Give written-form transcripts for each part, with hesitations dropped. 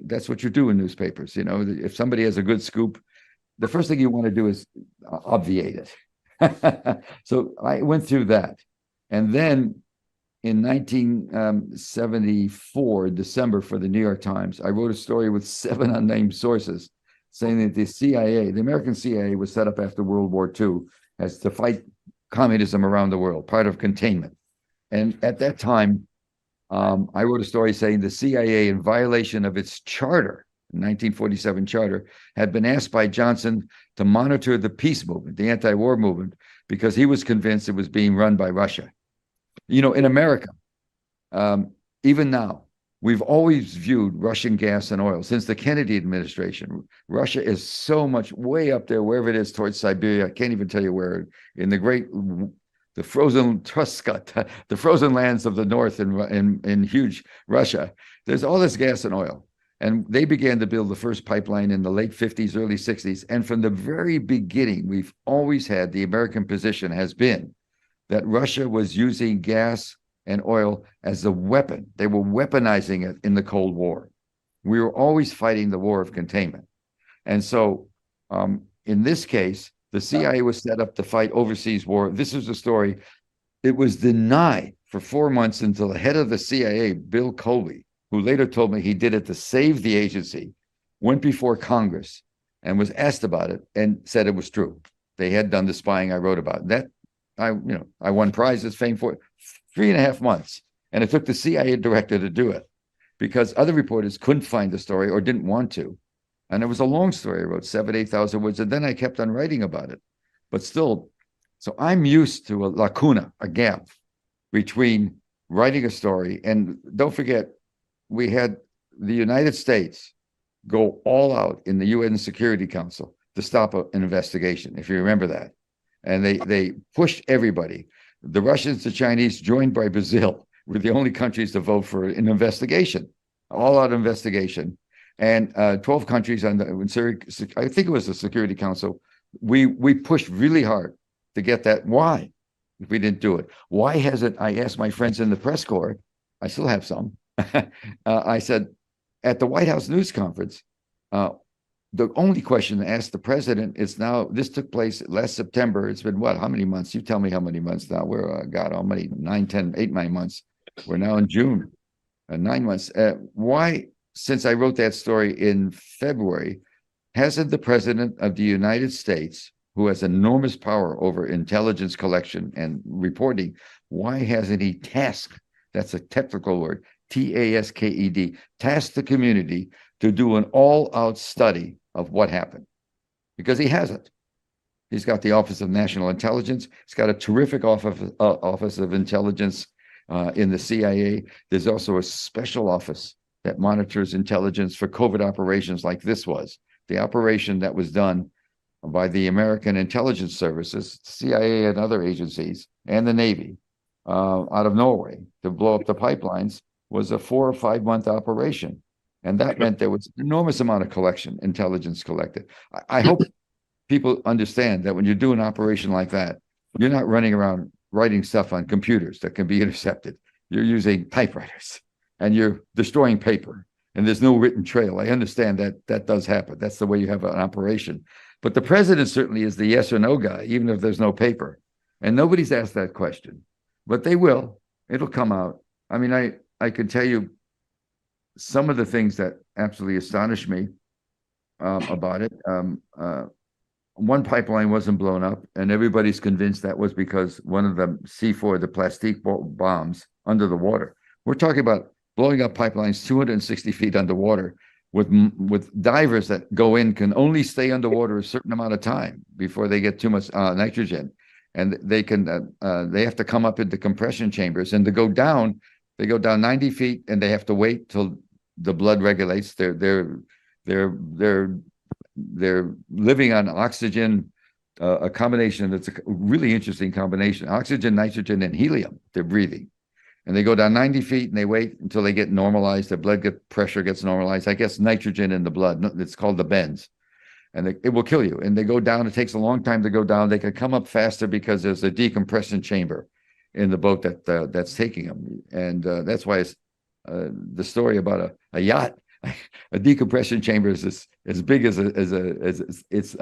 that's what you do in newspapers. You know, if somebody has a good scoop, the first thing you want to do is obviate it. So I went through that. And then in 1974, December, for the New York Times, I wrote a story with 7 unnamed sources saying that the CIA, the American CIA, was set up after World War II as to fight communism around the world, part of containment. And at that time, I wrote a story saying the CIA, in violation of its charter, 1947 charter, had been asked by Johnson to monitor the peace movement, the anti-war movement, because he was convinced it was being run by Russia. You know, in America, even now, we've always viewed Russian gas and oil since the Kennedy administration. Russia is so much way up there, wherever it is, towards Siberia. I can't even tell you where, in the frozen Truscut, the frozen lands of the north in huge Russia. There's all this gas and oil. And they began to build the first pipeline in the late 50s, early 60s. And from the very beginning, we've always had, the American position has been that Russia was using gas and oil as a weapon. They were weaponizing it in the Cold War. We were always fighting the war of containment. And so in this case, the CIA was set up to fight overseas war. This is the story. It was denied for 4 months until the head of the CIA, Bill Colby, who later told me he did it to save the agency, went before Congress and was asked about it and said it was true. They had done the spying I wrote about. That I won prizes, fame for it. 3.5 months. And it took the CIA director to do it because other reporters couldn't find the story or didn't want to. And it was a long story. I wrote 7,000 to 8,000 words, and then I kept on writing about it. But still, so I'm used to a lacuna, a gap between writing a story. And don't forget, we had the United States go all out in the UN Security Council to stop an investigation, if you remember that. And they pushed everybody. The Russians, the Chinese, joined by Brazil, were the only countries to vote for an investigation, all-out investigation. And 12 countries on the, I think it was the Security Council, we pushed really hard to get that. Why? If we didn't do it. Why hasn't, I asked my friends in the press corps, I still have some, I said, at the White House news conference, the only question to ask the president is now, this took place last September. It's been what, how many months? You tell me how many months now. We're, God almighty, 9, 10, 8, 9 months. We're now in June, 9 months. Why, since I wrote that story in February, hasn't the president of the United States, who has enormous power over intelligence collection and reporting, why hasn't he tasked, that's a technical word, TASKED, tasked the community to do an all-out study of what happened? Because he hasn't. He's got the Office of National Intelligence. He's got a terrific Office of Intelligence in the CIA. There's also a special office that monitors intelligence for covert operations like this was. The operation that was done by the American intelligence services, CIA and other agencies, and the Navy out of Norway to blow up the pipelines was a 4 or 5 month operation. And that meant there was an enormous amount of collection, intelligence collected. I hope people understand that when you do an operation like that, you're not running around writing stuff on computers that can be intercepted. You're using typewriters and you're destroying paper and there's no written trail. I understand that that does happen. That's the way you have an operation. But the president certainly is the yes or no guy, even if there's no paper. And nobody's asked that question, but they will. It'll come out. I mean, I could tell you some of the things that absolutely astonished me about it. One pipeline wasn't blown up, and everybody's convinced that was because one of the C4, the plastic bombs, under the water. We're talking about blowing up pipelines 260 feet underwater with divers that go in, can only stay underwater a certain amount of time before they get too much nitrogen. And they have to come up into compression chambers, and to go down, they go down 90 feet and they have to wait till the blood regulates. They're living on oxygen, a combination that's a really interesting combination, oxygen, nitrogen, and helium they're breathing. And they go down 90 feet and they wait until they get normalized. Their blood pressure gets normalized. I guess nitrogen in the blood, it's called the bends. And it will kill you. And they go down, it takes a long time to go down. They can come up faster because there's a decompression chamber in the boat that's taking them. And that's why it's the story about a yacht a decompression chamber is as big as it's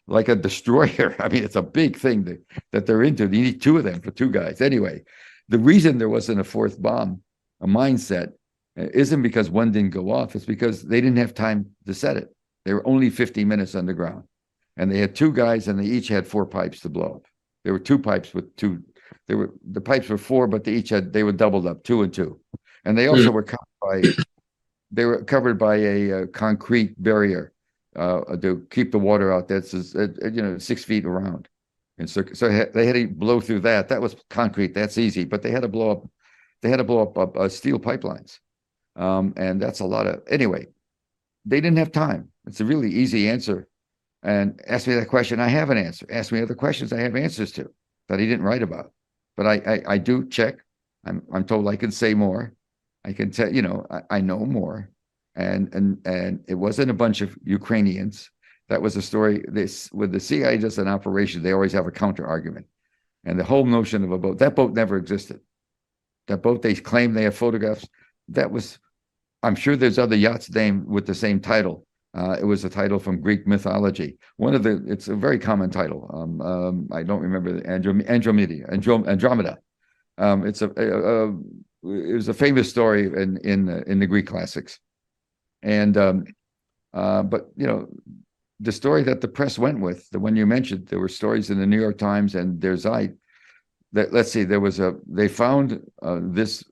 like a destroyer. I mean, it's a big thing that they're into. You need two of them for two guys. Anyway, the reason there wasn't a fourth bomb, a mindset, isn't because one didn't go off. It's because they didn't have time to set it. They were only 50 minutes underground, and they had two guys, and they each had 4 pipes to blow up. There were 2 pipes with 2. The pipes were 4, but they were doubled up, 2 and 2, and they also were covered by a concrete barrier to keep the water out. That's 6 feet around, and so they had to blow through that. That was concrete. That's easy, but they had to blow up. They had to blow up steel pipelines, and that's a lot of. Anyway, they didn't have time. It's a really easy answer. And ask me that question, I have an answer. Ask me other questions, I have answers to that he didn't write about. But I do check. I'm told I can say more. I can tell, I know more. And it wasn't a bunch of Ukrainians. That was a story. This with the CIA does an operation, they always have a counter argument. And the whole notion of a boat, that boat never existed. That boat, they claim they have photographs. That was, I'm sure there's other yachts named with the same title. It was a title from Greek mythology. It's a very common title. I don't remember Andromeda. It was a famous story in the Greek classics. And but the story that the press went with, the one you mentioned, there were stories in the New York Times and Der Zeit that, let's see, they found this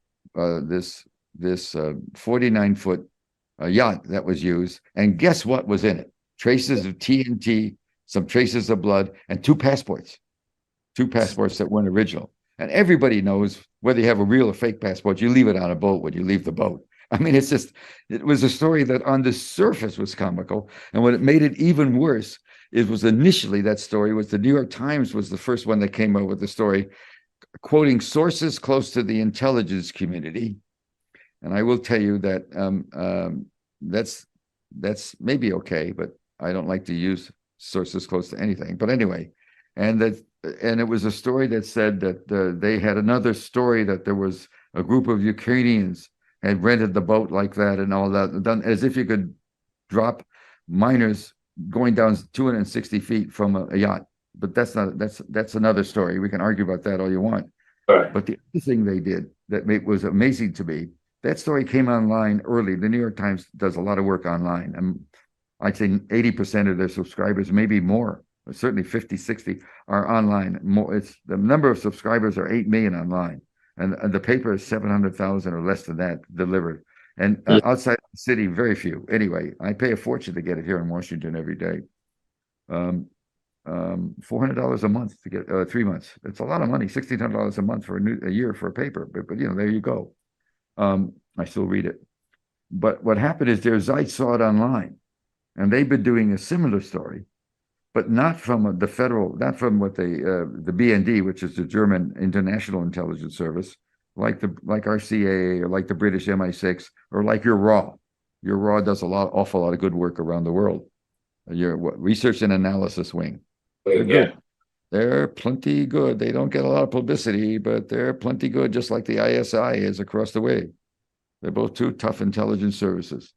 49-foot yacht that was used, and guess what was in it? Traces of TNT, some traces of blood, and 2 passports that weren't original. And everybody knows whether you have a real or fake passport, you leave it on a boat when you leave the boat. I mean, it was a story that on the surface was comical, and what it made it even worse, it was initially that story was the New York Times was the first one that came up with the story, quoting sources close to the intelligence community. And I will tell you that that's maybe okay, but I don't like to use sources close to anything. But anyway, and it was a story that said that they had another story that there was a group of Ukrainians had rented the boat like that and all that, done as if you could drop miners going down 260 feet from a yacht. But that's another story. We can argue about that all you want. Right. But the other thing they did that was amazing to me, that story came online early. The New York Times does a lot of work online. I'd say 80% of their subscribers, maybe more, certainly 50, 60 are online. The number of subscribers are 8 million online. And the paper is 700,000 or less than that delivered. And outside the city, very few. Anyway, I pay a fortune to get it here in Washington every day. $400 a month to get 3 months. It's a lot of money, $1,600 a month for a year for a paper. But there you go. I still read it. But what happened is Der Zeit saw it online, and they've been doing a similar story, but not from not from what the BND, which is the German International Intelligence Service, like our CIA or like the British MI6 or like your RAW. Your RAW does awful lot of good work around the world. Your research and analysis wing. They're good. They're plenty good. They don't get a lot of publicity, but they're plenty good, just like the ISI is across the way. They're both 2 tough intelligence services.